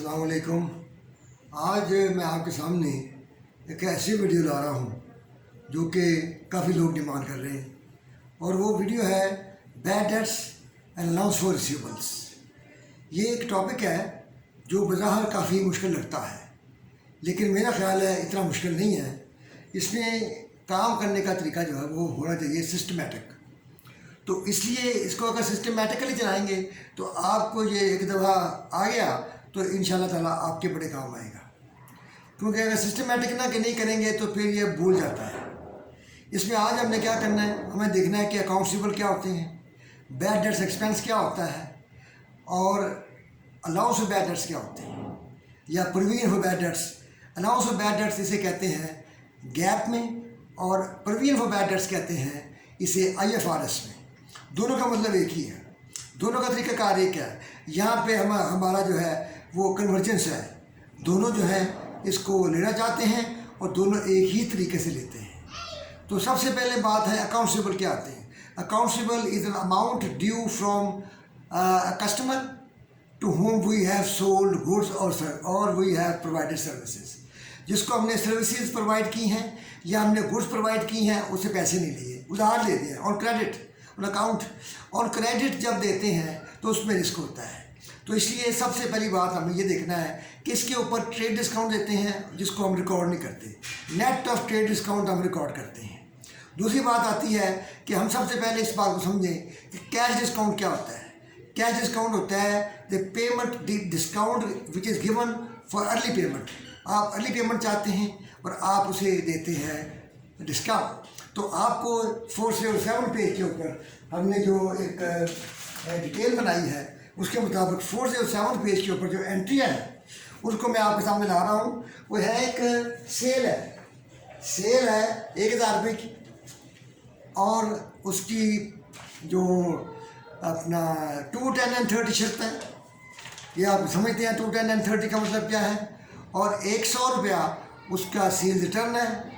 अस्सलाम वालेकुम। आज मैं आपके सामने एक ऐसी वीडियो ला रहा हूँ जो कि काफ़ी लोग डिमांड कर रहे हैं और वो वीडियो है bad dates and allowance for receivables. ये एक टॉपिक है जो बज़ाहिर काफ़ी मुश्किल लगता है, लेकिन मेरा ख्याल है इतना मुश्किल नहीं है। इसमें काम करने का तरीका जो है वो होना चाहिए सिस्टमेटिक। तो इसलिए इसको अगर सिस्टमेटिकली चलाएंगे तो आपको ये एक दफ़ा आ गया तो इंशाल्लाह ताला आपके बड़े काम आएगा, क्योंकि अगर सिस्टमेटिक ना नहीं करेंगे तो फिर ये भूल जाता है। इसमें आज हमने क्या करना है, हमें देखना है कि अकाउंट्स रिसीवेबल क्या होते हैं, बैड डेट्स एक्सपेंस क्या होता है और अलाउंस फॉर बैड डेट्स क्या होते हैं, या provision for bad debts. Allowance for bad debts इसे कहते हैं गैप में और प्रोविजन फॉर बैड डेट्स कहते हैं इसे IFRS में। दोनों का मतलब एक ही है, दोनों का तरीक़ाकार एक है। यहाँ पे हमारा जो है वो कन्वर्जेंस है, दोनों जो है इसको लेना चाहते हैं और दोनों एक ही तरीके से लेते हैं। तो सबसे पहले बात है अकाउंट्स रिसीवेबल क्या आते हैं। Accounts receivable is an amount due from a customer to whom we have sold goods और we have provided services। जिसको हमने सर्विसेज प्रोवाइड की हैं या हमने गुड्स प्रोवाइड की हैं, उससे पैसे नहीं लिए, उधार ले दिए on credit, on account. On credit जब देते हैं तो उसमें रिस्क होता है। तो इसलिए सबसे पहली बात हमें ये देखना है कि इसके ऊपर ट्रेड डिस्काउंट देते हैं जिसको हम रिकॉर्ड नहीं करते, नेट ऑफ ट्रेड डिस्काउंट हम रिकॉर्ड करते हैं। दूसरी बात आती है कि हम सबसे पहले इस बात को समझें कि कैश डिस्काउंट क्या होता है। कैश डिस्काउंट होता है the payment discount which is given for early payment. आप अर्ली पेमेंट चाहते हैं और आप उसे देते हैं डिस्काउंट। तो आपको 407 पेज के ऊपर हमने जो एक डिटेल बनाई है उसके मुताबिक 407 पेज के ऊपर जो एंट्रियाँ हैं उसको मैं आपके सामने ला रहा हूँ। वो है एक सेल है 1000 रुपये की, और उसकी जो अपना 2, 10 एंड 30 शर्त है। ये आप समझते हैं 2, 10 एंड 30 का मतलब क्या है। और 100 रुपया उसका सेल रिटर्न है,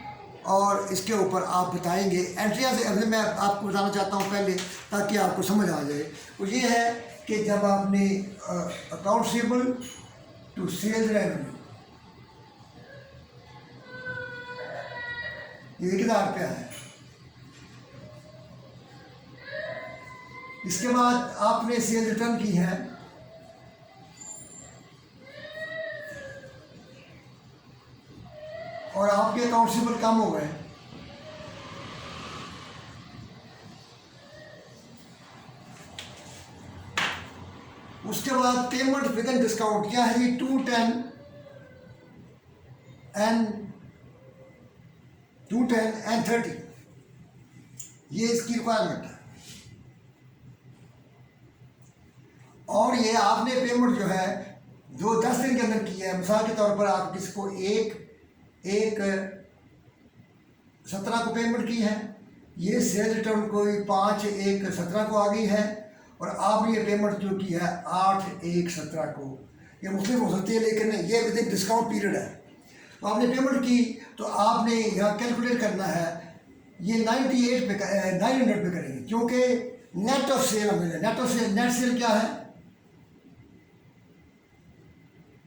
और इसके ऊपर आप बताएंगे एंट्रियाँ से। अभी मैं आपको बताना चाहता हूँ पहले ताकि आपको समझ आ जाए। वो ये है कि जब आपने account receivable to sales revenue, ये 1000 रुपया है। इसके बाद आपने सेल रिटर्न की है, और आपके अकाउंट रिसीवेबल कम हो गए, उसके बाद पेमेंट विद इन डिस्काउंट क्या है जी 2, 10 एंड 30। ये इसकी रिक्वायरमेंट है। और ये आपने पेमेंट जो है जो 10 दिन के अंदर की है, मिसाल के तौर पर आप किसको एक 17 को पेमेंट की है, ये सेल रिटर्न कोई 5/1/17 को आ गई है, और आपने ये पेमेंट जो की है 8/1/17 को। ये मुख्तलिफ हो सकती है लेकिन ये विद इन डिस्काउंट पीरियड है। तो आपने पेमेंट की तो आपने यहाँ कैलकुलेट करना है, ये 900 पे करेंगे क्योंकि नेट ऑफ सेल हमें नेट सेल क्या है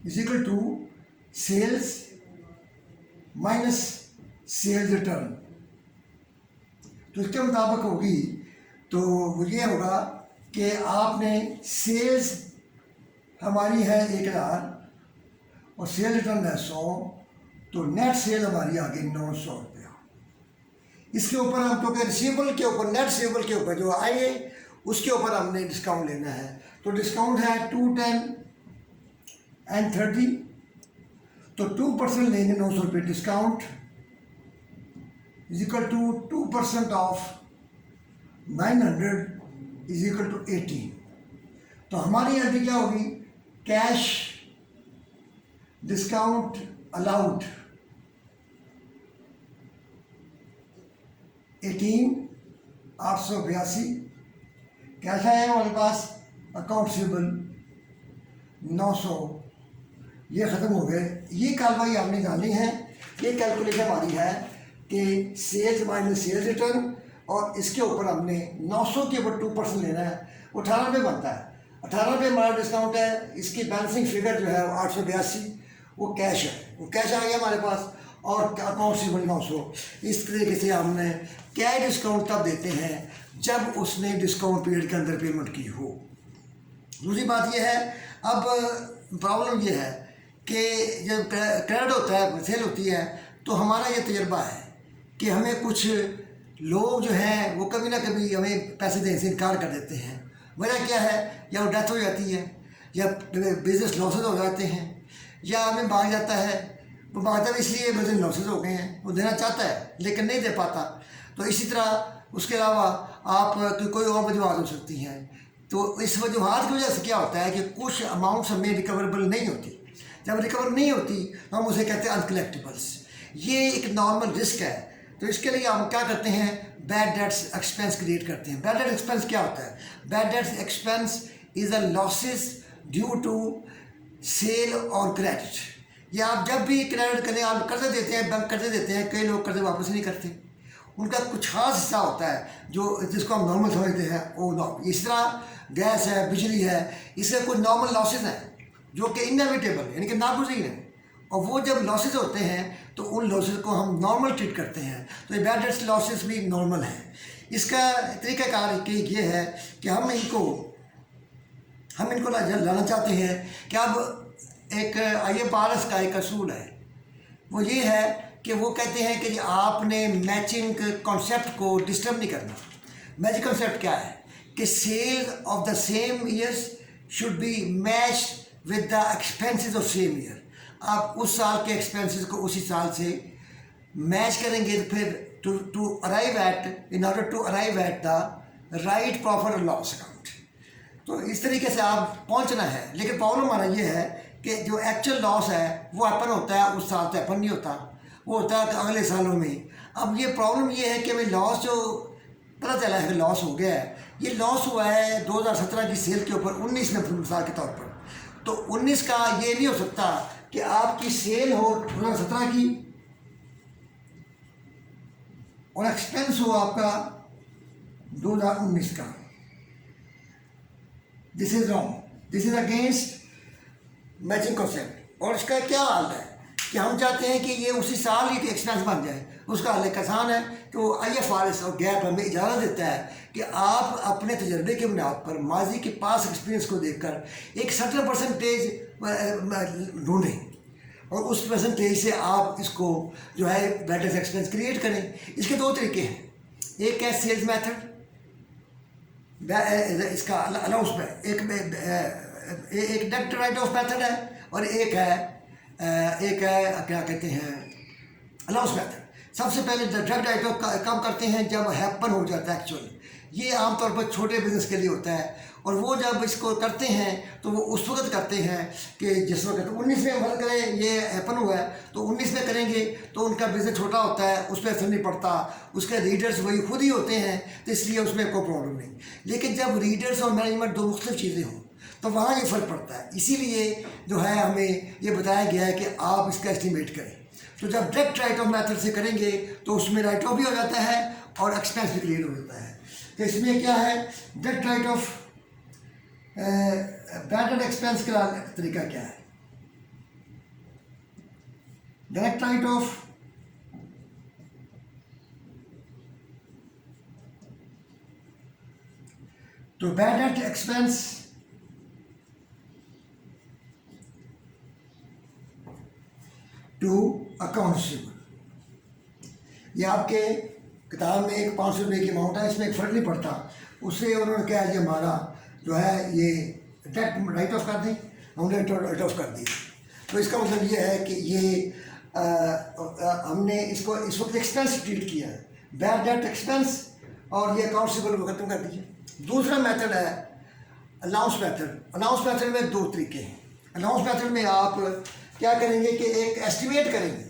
is equal to sales minus sales return. तो इसके मुताबिक होगी तो ये होगा कि आपने सेल्स हमारी है 1000 और सेल रिटर्न है 100, तो नेट सेल हमारी आ गई 900 रुपया। इसके ऊपर हम क्योंकि रिसीवेबल के ऊपर नेट रिसीवेबल के ऊपर जो आए उसके ऊपर हमने डिस्काउंट लेना है। तो डिस्काउंट है 2, 10 एंड 30, तो 2% लेंगे 900 रुपये discount is equal to 2% of 900 is equal to 18। तो हमारी एंट्री क्या होगी, कैश डिस्काउंट अलाउड 18,882, कैश आया हमारे पास, अकाउंट रिसीवेबल 900, ये ख़त्म हो गए। ये कार्रवाई आपने जानी है। ये कैलकुलेशन हमारी है कि सेल्स माइनस सेल्स रिटर्न, और इसके ऊपर हमने 900 के ऊपर 2% लेना है, वो 18 रुपये बनता है। 18 रुपये हमारा डिस्काउंट है। इसकी बैलेंसिंग फिगर जो है 882 वो कैश है, वो कैश आ गया हमारे पास। और अकाउंट से 900। इस तरीके से हमने कैश डिस्काउंट तब देते हैं जब उसने डिस्काउंट पीरियड के अंदर पेमेंट की हो। दूसरी बात यह है, अब प्रॉब्लम यह है कि जब क्रेडिट होता है, सेल होती है, तो हमारा ये तजर्बा है कि हमें कुछ लोग जो हैं वो कभी ना कभी हमें पैसे देने से इनकार कर देते हैं। वजह क्या है, या वो डेथ हो जाती है, या बिजनेस लॉसेज हो जाते हैं, या हमें भाग जाता है। वो भागता भी इसलिए बिजनेस लॉसेज हो गए हैं, वो देना चाहता है लेकिन नहीं दे पाता। तो इसी तरह उसके अलावा आप कोई और वजूहत हो सकती हैं। तो इस वजूहत की वजह से क्या होता है कि कुछ अमाउंट्स हमें रिकवरेबल नहीं होती। जब रिकवर नहीं होती तो हम उसे कहते हैं अनकलेक्टेबल्स। ये एक नॉर्मल रिस्क है। तो इसके लिए हम क्या करते हैं, बैड डेट्स एक्सपेंस क्रिएट करते हैं। बैड डेट एक्सपेंस क्या होता है? Bad debts expense is a losses due to sale और क्रेडिट। ये आप जब भी क्रेडिट करें, आप कर्जे देते हैं, बैंक कर्जे देते हैं, कई लोग कर्जे वापस नहीं करते। उनका कुछ खास हिस्सा होता है जो जिसको हम नॉर्मल समझते हैं, वो इस तरह गैस है, बिजली है, इससे कुछ नॉर्मल लॉसेज हैं जो कि इनएविटेबल यानी कि नागुज़ीर हैं। और वो जब लॉसेज होते हैं तो उन लॉसेज को हम नॉर्मल ट्रीट करते हैं। तो ये बैड डेट्स लॉसेज भी नॉर्मल हैं। इसका तरीक़ाकार ये है कि हम इनको लाना चाहते हैं कि अब एक IFRS का एक असूल है, वो ये है कि वो कहते हैं कि आपने मैचिंग कॉन्सेप्ट को डिस्टर्ब नहीं करना। मैचिंग कॉन्सेप्ट क्या है कि sales of the same years should be matched with the expenses of same year. आप उस साल के एक्सपेंसेस को उसी साल से मैच करेंगे, तो फिर to arrive at in order to arrive at the right profit और लॉस अकाउंट। तो इस तरीके से आप पहुंचना है। लेकिन प्रॉब्लम हमारा ये है कि जो एक्चुअल लॉस है वो हैपन होता है उस साल, तो हैपन नहीं होता, वो होता है अगले सालों में। अब ये प्रॉब्लम ये है कि हमें लॉस जो पता चला है कि लॉस हो गया है, ये लॉस हुआ है 2017 की सेल के ऊपर 19 में मिसाल के तौर पर। तो 19 का ये नहीं हो सकता कि आपकी सेल हो 2017 की और एक्सपेंस हो आपका 2019 का। This is wrong, this is against matching concept. और इसका क्या हाल है कि हम चाहते हैं कि ये उसी साल ही एक्सपेंस बन जाए। उसका हल एक आसान है कि वो IFRS और गैप हमें इजाज़त देता है कि आप अपने तजर्बे के बुनियाद पर माजी के पास एक्सपीरियंस को देखकर एक सर्टेन परसेंटेज ढूंढें और उस परसेंटेज से आप इसको जो है बैड डेट्स एक्सपेंस क्रिएट करें। इसके दो तरीके हैं, एक है सेल्स मेथड, इसका अलाउंस में एक डायरेक्ट राइट ऑफ मेथड है, और एक है क्या कहते हैं अलाउंस मेथड। सबसे पहले डायरेक्ट राइट ऑफ कब करते हैं, जब हैपन हो जाता है एक्चुअली। ये आमतौर पर छोटे बिजनेस के लिए होता है, और वो जब इसको करते हैं तो वो उस वक्त करते हैं कि जिस वक्त 19 में फर्ज करें ये हैपन हुआ है तो 19 में करेंगे तो उनका बिजनेस छोटा होता है, उस पर असर नहीं पड़ता, उसके रीडर्स वही खुद ही होते हैं, तो इसलिए उसमें कोई प्रॉब्लम नहीं। लेकिन जब रीडर्स और मैनेजमेंट दो मुख्तलिफ चीज़ें हों तो वहाँ ये फ़र्क पड़ता है। इसीलिए जो है हमें ये बताया गया है कि आप इसका एस्टिमेट करें। तो जब डायरेक्ट राइट ऑफ मेथड से करेंगे तो उसमें राइट ऑफ भी हो जाता है और एक्सपेंस भी क्लियर हो जाता है। तो इसमें क्या है, direct write off bad debt expense का तरीका क्या है? डायरेक्ट राइट ऑफ तो bad debt expense to account receivable. ये आपके किताब में एक 500 रुपये की अमाउंट है, इसमें एक फ़र्क नहीं पड़ता। उससे उन्होंने क्या है कि हमारा जो है ये डायरेक्ट राइट ऑफ कर दें, हमने राइट ऑफ कर दी। तो इसका मतलब ये है कि ये हमने इसको इस वक्त एक्सपेंस ट्रीट किया है, बैड डेट एक्सपेंस, और ये अकाउंट रिसीवेबल को खत्म कर दीजिए। दूसरा मेथड है अलाउंस मेथड। अलाउंस मेथड में दो तरीके हैं। अलाउंस मेथड में आप क्या करेंगे कि एक एस्टिमेट करेंगे,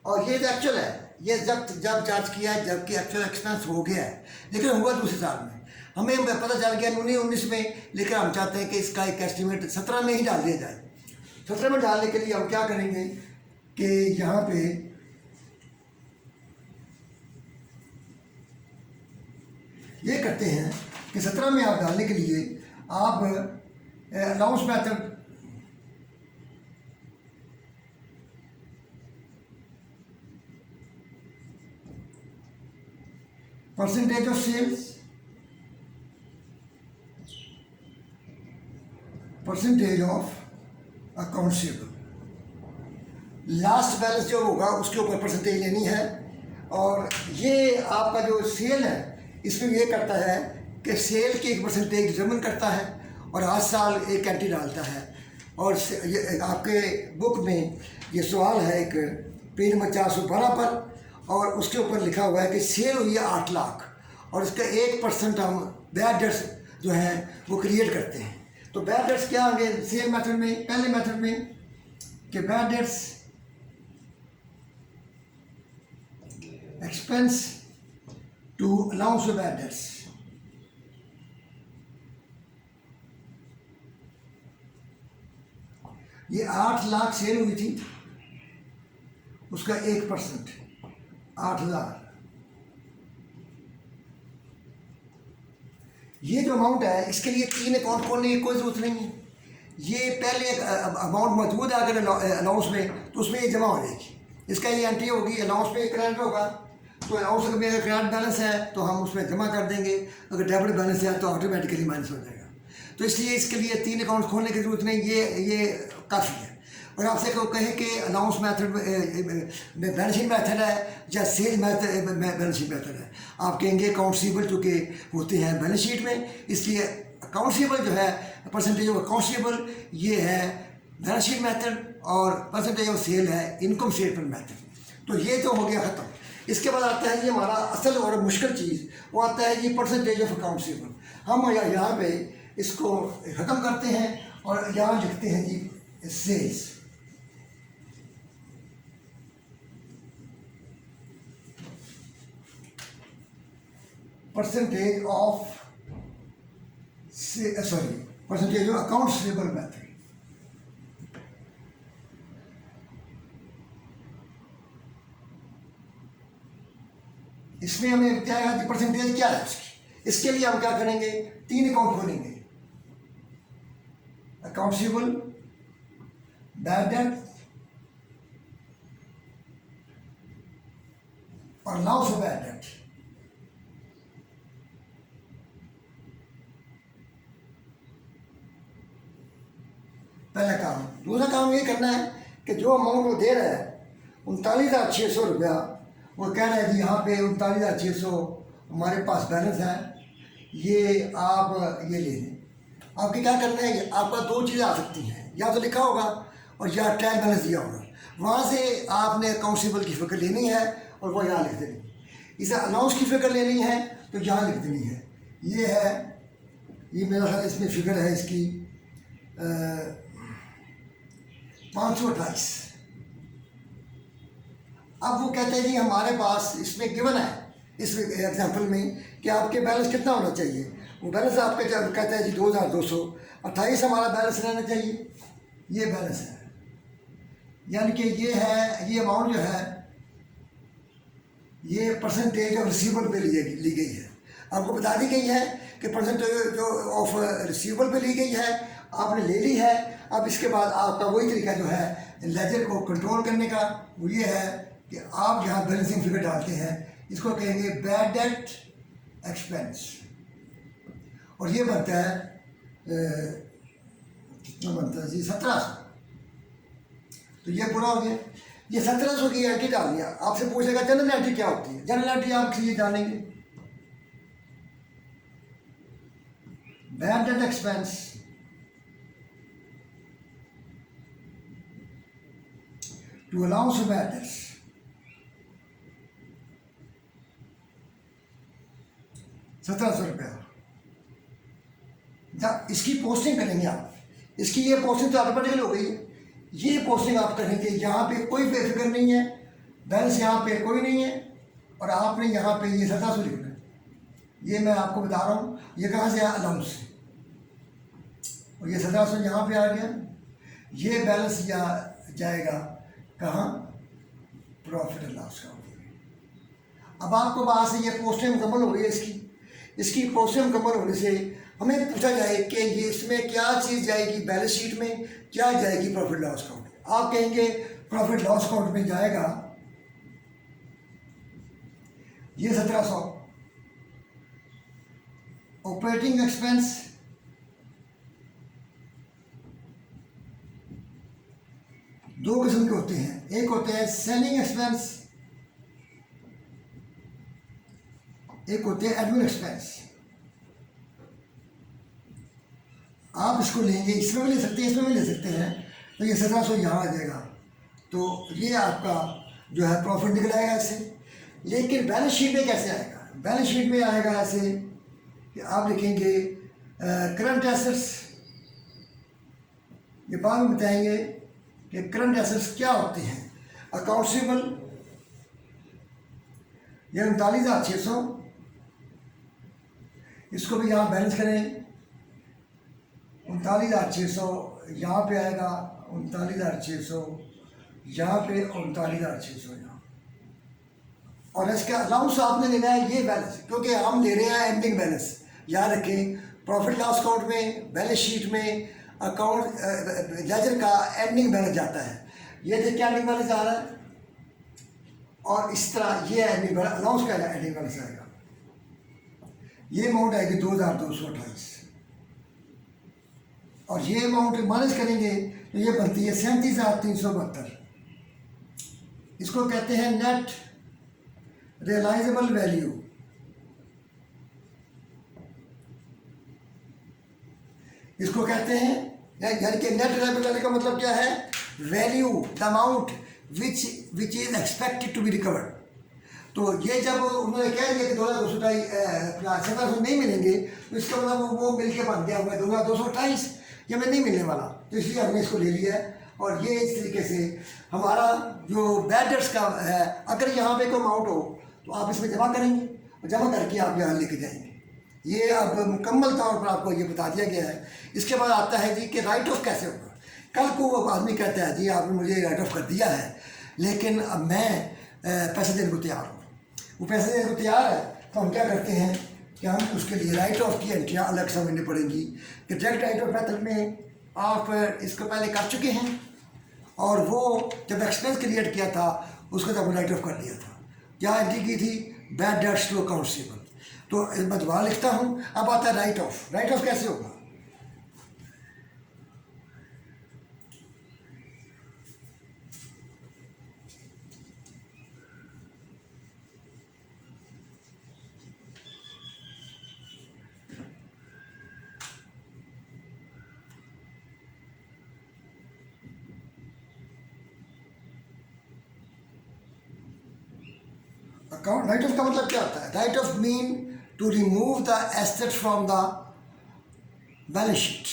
और ये एक्चुअल है, ये जब चार्ज किया है जबकि एक्चुअल एक्सपेंस हो गया है, लेकिन हुआ दूसरे साल में, हमें पता चल गया 19 में, लेकिन हम चाहते हैं कि इसका एक एस्टिमेट 17 में ही डाल दिया जाए। 17 में डालने के लिए हम क्या करेंगे कि यहाँ पे ये करते हैं कि 17 में आप डालने के लिए आप allowance method, percentage of sales, percentage of accounts payable. Last balance जो होगा उसके ऊपर परसेंटेज लेनी है। और ये आपका जो सेल है इसमें ये करता है कि सेल की एक परसेंटेज डिटरमिन करता है और हर साल एक एंट्री डालता है। और ये आपके बुक में ये सवाल है एक पेज नंबर 412 पर, और उसके ऊपर लिखा हुआ है कि सेल हुई है 8 लाख और इसका 1% हम बैड डेट्स जो हैं वो क्रिएट करते हैं। तो बैड डेट्स क्या होंगे सेल मेथड में, पहले मेथड में कि bad debts expense to allowance of bad debts. ये 8 लाख सेल हुई थी, उसका 1% 8,000। ये जो अमाउंट है इसके लिए 3 अकाउंट खोलने की कोई ज़रूरत नहीं है। ये पहले एक अमाउंट मौजूद है अगर अलाउंस में तो उसमें ये जमा हो जाएगी। इसका ये एंट्री होगी, अलाउंस में क्रेडिट होगा तो अलाउंस में अगर क्रेडिट बैलेंस है तो हम उसमें जमा कर देंगे, अगर डेबिट बैलेंस है तो ऑटोमेटिकली माइनस हो जाएगा। तो इसलिए इसके लिए 3 अकाउंट खोलने की ज़रूरत नहीं, ये काफ़ी है। और आपसे कहें कि अलाउंस मेथड में बैलेंस शीट मेथड है या sale method balance sheet method है, आप कहेंगे अकाउंट्सीबल चूँकि होते हैं बैलेंस शीट में, इसलिए अकाउंट्सीबल जो है परसेंटेज ऑफ अकाउंट्सीबल ये है बैलेंस शीट मेथड और परसेंटेज ऑफ सेल है इनकम स्टेटमेंट मेथड। तो ये तो हो गया ख़त्म। इसके बाद आता है ये हमारा असल और मुश्किल चीज़, वो आता है ये परसेंटेज ऑफ अकाउंट्सीबल। हम यहाँ पे इसको ख़त्म करते हैं और यहाँ लिखते हैं जी sales. Percentage of percentage of accounts payable method. इसमें हमें क्या है, परसेंटेज क्या है उसकी। इसके लिए हम क्या करेंगे, 3 अकाउंट खोलेंगे, अकाउंट पेबल, बैड डेट और अलाउंस ऑफ बैड डेट। पहला काम। दूसरा काम ये करना है कि जो अमाउंट वो दे रहा है 39,600 रुपया, वो कह रहा है जी यहाँ पे 39,600 हमारे पास बैलेंस है, ये आप ये ले लें। आपके क्या करना है, आपका 2 चीज़ें आ सकती हैं, या तो लिखा होगा और या ट्रायल बैलेंस दिया होगा। वहाँ से आपने अकाउंट्सेबल की फिक्र लेनी है और वो यहाँ लिख देनी। इसे अलाउंस की फिक्र लेनी है तो यहाँ लिख देनी है। ये है, ये मेरा ख्याल इसमें फिक्र है इसकी 528। अब वो कहते हैं जी हमारे पास इसमें गिवन है इस एग्जांपल में कि आपके बैलेंस कितना होना चाहिए। वो बैलेंस आपके कहता है जी 2,228 हमारा बैलेंस रहना चाहिए। ये बैलेंस है, यानी कि ये है, ये अमाउंट जो है ये परसेंटेज ऑफ रिसीवेबल पे ली गई है। आपको बता दी गई है कि परसेंटेज जो ऑफ रिसीवेबल पे ली गई है, आपने ले ली है। अब इसके बाद आपका वही तरीका जो है लेजर को कंट्रोल करने का, वो ये है कि आप यहाँ बैलेंसिंग फिगर डालते हैं, इसको कहेंगे बैड डेट एक्सपेंस, और ये बनता है कितना बनता है जी 1700। तो ये पूरा हो गया। ये 1700 की एंट्री डालनी है। आपसे पूछेगा जनरल एंट्री क्या होती है, जनरल एंट्री आप ये जानेंगे, bad debt expense to allowance of bad debts, 1700 रुपया। जब इसकी पोस्टिंग करेंगे आप, इसकी ये पोस्टिंग तो ऑटोमेटिकली हो गई है। ये पोस्टिंग आप करेंगे, यहाँ पे कोई फिक्र नहीं है, बैलेंस यहाँ पे कोई नहीं है, और आपने यहाँ पे ये 1700 लिखना है। ये मैं आपको बता रहा हूँ, ये कहाँ से आया, अलाउंस से, और ये 1700 यहाँ पे आ गया। ये बैलेंस जाएगा कहाँ, प्रॉफिट एंड लॉस का। अब आपको वहाँ से ये पोस्टिंग मुकम्मल हो गई है इसकी। इसकी प्रोसेस मुकम्मल होने से हमें पूछा जाए कि ये इसमें क्या चीज़ जाएगी बैलेंस शीट में, क्या जाएगी प्रॉफिट लॉस अकाउंट में। आप कहेंगे प्रॉफिट लॉस अकाउंट में जाएगा ये 1700 ऑपरेटिंग एक्सपेंस, दो किस्म के होते हैं, एक होते हैं सेलिंग एक्सपेंस, एक होते हैं एडमिन एक्सपेंस। आप इसको लेंगे, इसमें भी ले सकते हैं, इसमें भी ले सकते हैं, तो ये 1700 यहाँ आ जाएगा। तो ये आपका जो है प्रॉफिट निकल आएगा इससे। लेकिन बैलेंस शीट में कैसे आएगा? बैलेंस शीट में आएगा ऐसे कि आप लिखेंगे करंट एसेट्स, ये बाद में बताएंगे कि करंट एसेट्स क्या होते हैं। अकाउंटेबल ये 39,600, इसको भी यहाँ बैलेंस करें, 39,600 यहाँ पे आएगा, 39,600 यहाँ पे, 39,600 यहाँ। और इसका अलाउंस आपने लेना है ये बैलेंस, क्योंकि हम ले रहे हैं एंडिंग बैलेंस। याद रखें प्रॉफिट लॉस अकाउंट में, बैलेंस शीट में, अकाउंट लेजर का एंडिंग बैलेंस जाता है। ये देखिए एंडिंग बैलेंस आ रहा है, और इस तरह ये एंडिंग बैलेंस, अलाउंस का एंडिंग बैलेंस आएगा। ये अमाउंट आएगी 2,228, और ये अमाउंट माइनस करेंगे तो ये बनती है 37,372। इसको कहते हैं नेट रियलाइजेबल वैल्यू। इसको कहते हैं, यानी कि नेट रियलाइजेबल वैल्यू का मतलब क्या है? Value the amount which is expected to be recovered. तो ये जब उन्होंने कह दिया कि 2,227 नहीं मिलेंगे, तो इसका मतलब वो मिल के बन गया हुआ है 2,228, ये हमें नहीं मिलने वाला। तो इसलिए हमने इसको ले लिया है। और ये इस तरीके से हमारा जो बैड डेट्स का है, अगर यहाँ पे कोई अमाउंट हो तो आप इसमें जमा करेंगे, और जमा करके आप यहाँ लेके जाएंगे। ये अब मुकम्मल तौर पर आपको ये बता दिया गया है। इसके बाद आता है जी कि राइट ऑफ कैसे होगा। कल को वो आदमी कहता है जी आपने मुझे राइट ऑफ कर दिया है, लेकिन अब मैं पैसे देने को तैयार हूँ। वो पैसे देने को तैयार है, तो हम क्या करते हैं कि हम उसके लिए राइट ऑफ की एंट्रियाँ अलग समझनी पड़ेंगी कि डायरेक्ट राइट ऑफ मेथड में आप इसको पहले कर चुके हैं, और वो जब एक्सपेंस क्रिएट किया था उसको तब राइट ऑफ कर दिया था। क्या एंट्री की थी? Bad debts to accountable. तो मैं दोबारा लिखता हूँ। अब आता है राइट ऑफ। राइट ऑफ कैसे होगा? अकाउंट राइट ऑफ का मतलब क्या होता है? Write off mean to remove the asset from the balance sheet.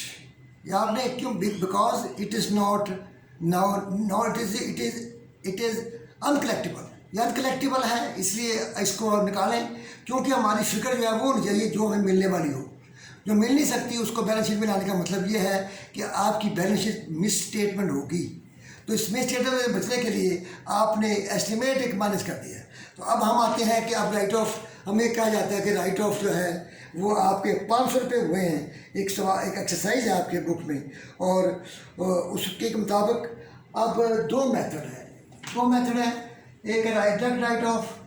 ये आपने क्यों? Because it is not now it is uncollectable. ये अनकलेक्टेबल है, इसलिए इसको हम निकालें, क्योंकि हमारी फिक्र जो है वो नहीं चाहिए जो हमें मिलने वाली हो। जो मिल नहीं सकती उसको बैलेंस शीट में लाने का मतलब ये है कि आपकी बैलेंस शीट मिस स्टेटमेंट होगी। तो इस मिस स्टेटमेंट से बचने के लिए आपने एस्टिमेट एक माइनस कर दिया है। तो अब हम आते हैं कि अब राइट ऑफ, हमें कहा जाता है कि राइट ऑफ जो है वो आपके 500 रुपये हुए हैं। एक एक्सरसाइज है आपके बुक में, और उसके मुताबिक अब दो मेथड है। एक है डायरेक्ट राइट ऑफ,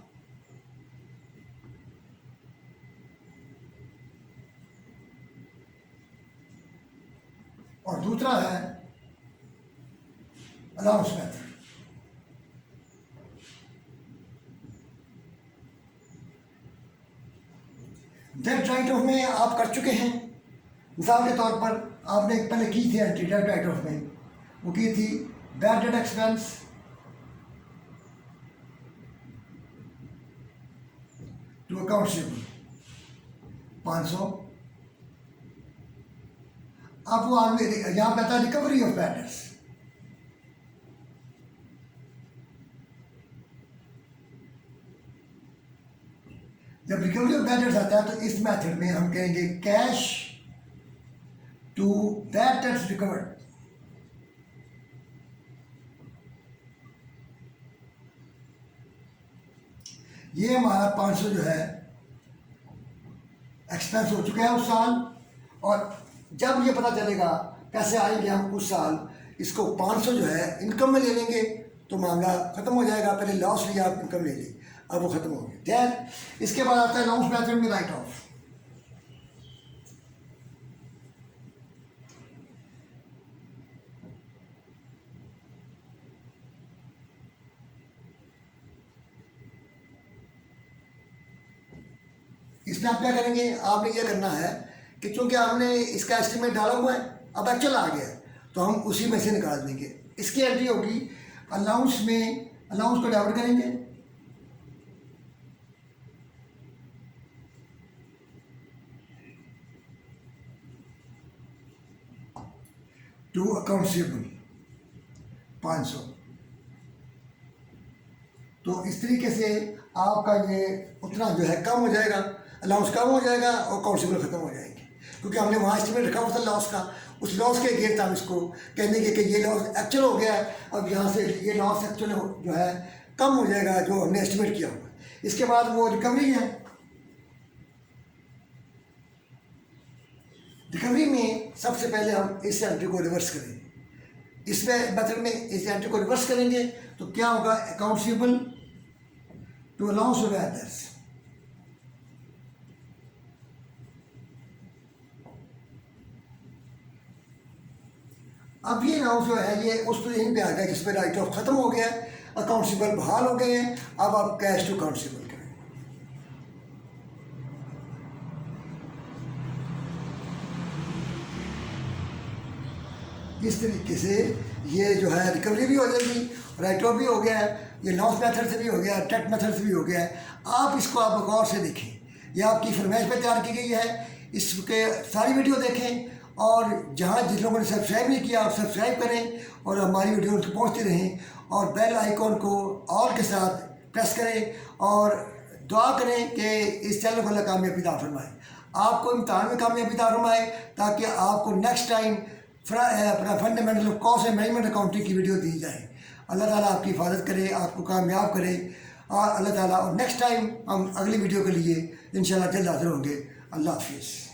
और दूसरा है allowance method. Direct write of में आप कर चुके हैं। मिसाल के तौर पर आपने पहले की थी एंट्री डायरेक्ट राइट ऑफ में, वो की थी bad debt expense to accountable 500। अब वो आदमी यहाँ पे आता है रिकवरी ऑफ बैड डेट्स। जब रिकवरी ऑफ बैड डेट्स आता है तो इस मेथड में हम कहेंगे cash to bad debts recovered. ये हमारा 500 जो है एक्सपेंस हो चुका है उस साल, और जब ये पता चलेगा कैसे आएंगे हम उस साल, इसको 500 जो है इनकम में ले लेंगे तो मामला ख़त्म हो जाएगा। पहले लॉस लिया, आप इनकम ले ली, अब वो ख़त्म हो गया। दैन इसके बाद आता है अलाउंस मेथड में राइट ऑफ। इसमें आप क्या करेंगे, आपने ये करना है कि चूंकि आपने इसका एस्टिमेट डाला हुआ है, अब एक्चुअल आ गया है, तो हम उसी में से निकाल देंगे। इसकी एंट्री होगी अलाउंस में, अलाउंस को डाइवर्ट करेंगे टू अकाउंट रिसीवेबल 500। तो इस तरीके से आपका ये उतना जो है कम हो जाएगा, अलाउंस कम हो जाएगा और अकाउंट रिसीवेबल ख़त्म हो जाएंगे, क्योंकि हमने वहाँ एस्टिमेट रखा हुआ था लॉस का। उस लॉस के अगेंस्ट हम इसको कहने के कि ये लॉस एक्चुअल हो गया है, अब यहाँ से ये लॉस एक्चुअल जो है कम हो जाएगा जो हमने एस्टिमेट किया हुआ है। इसके बाद वो रिकवरी है। रिकवरी में सबसे पहले हम इस एंट्री को रिवर्स करेंगे। इसमें मेथड में इस एंट्री को रिवर्स करेंगे तो क्या होगा, account receivable to allowance of others. अब ये अलाउंस जो है ये उस पोजीशन पे आ गया जिस पे राइट ऑफ खत्म हो गया, अकाउंट रिसीवेबल बहाल हो गए हैं। अब आप कैश टू अकाउंट रिसीवेबल करें। इस तरीके से ये जो है रिकवरी भी हो जाएगी, राइट ऑफ भी हो गया है, ये लॉस मेथड से भी हो गया है, टेट मेथड से भी हो गया है। आप इसको आप गौर से देखें, ये आपकी फरमाइश पे तैयार की गई है, इसके सारी वीडियो देखें, और जहाँ जिन लोगों ने सब्सक्राइब नहीं किया आप सब्सक्राइब करें और हमारी वीडियो उनको पहुँचती रहें, और बेल आइकॉन को ऑल के साथ प्रेस करें और दुआ करें कि इस चैनल को अल्लाह कामयाबी अता फरमाए, आपको इम्तिहान में कामयाबी अता फरमाए, ताकि आपको नेक्स्ट टाइम अपना fundamental of cost and management accounting की वीडियो दी जाए। अल्लाह ताला आपकी हिफाजत करे, आपको कामयाब करे और अल्लाह ताला। और नेक्स्ट टाइम हम अगली वीडियो के लिए इंशाल्लाह जल्द हाज़िर होंगे। अल्लाह हाफिज़।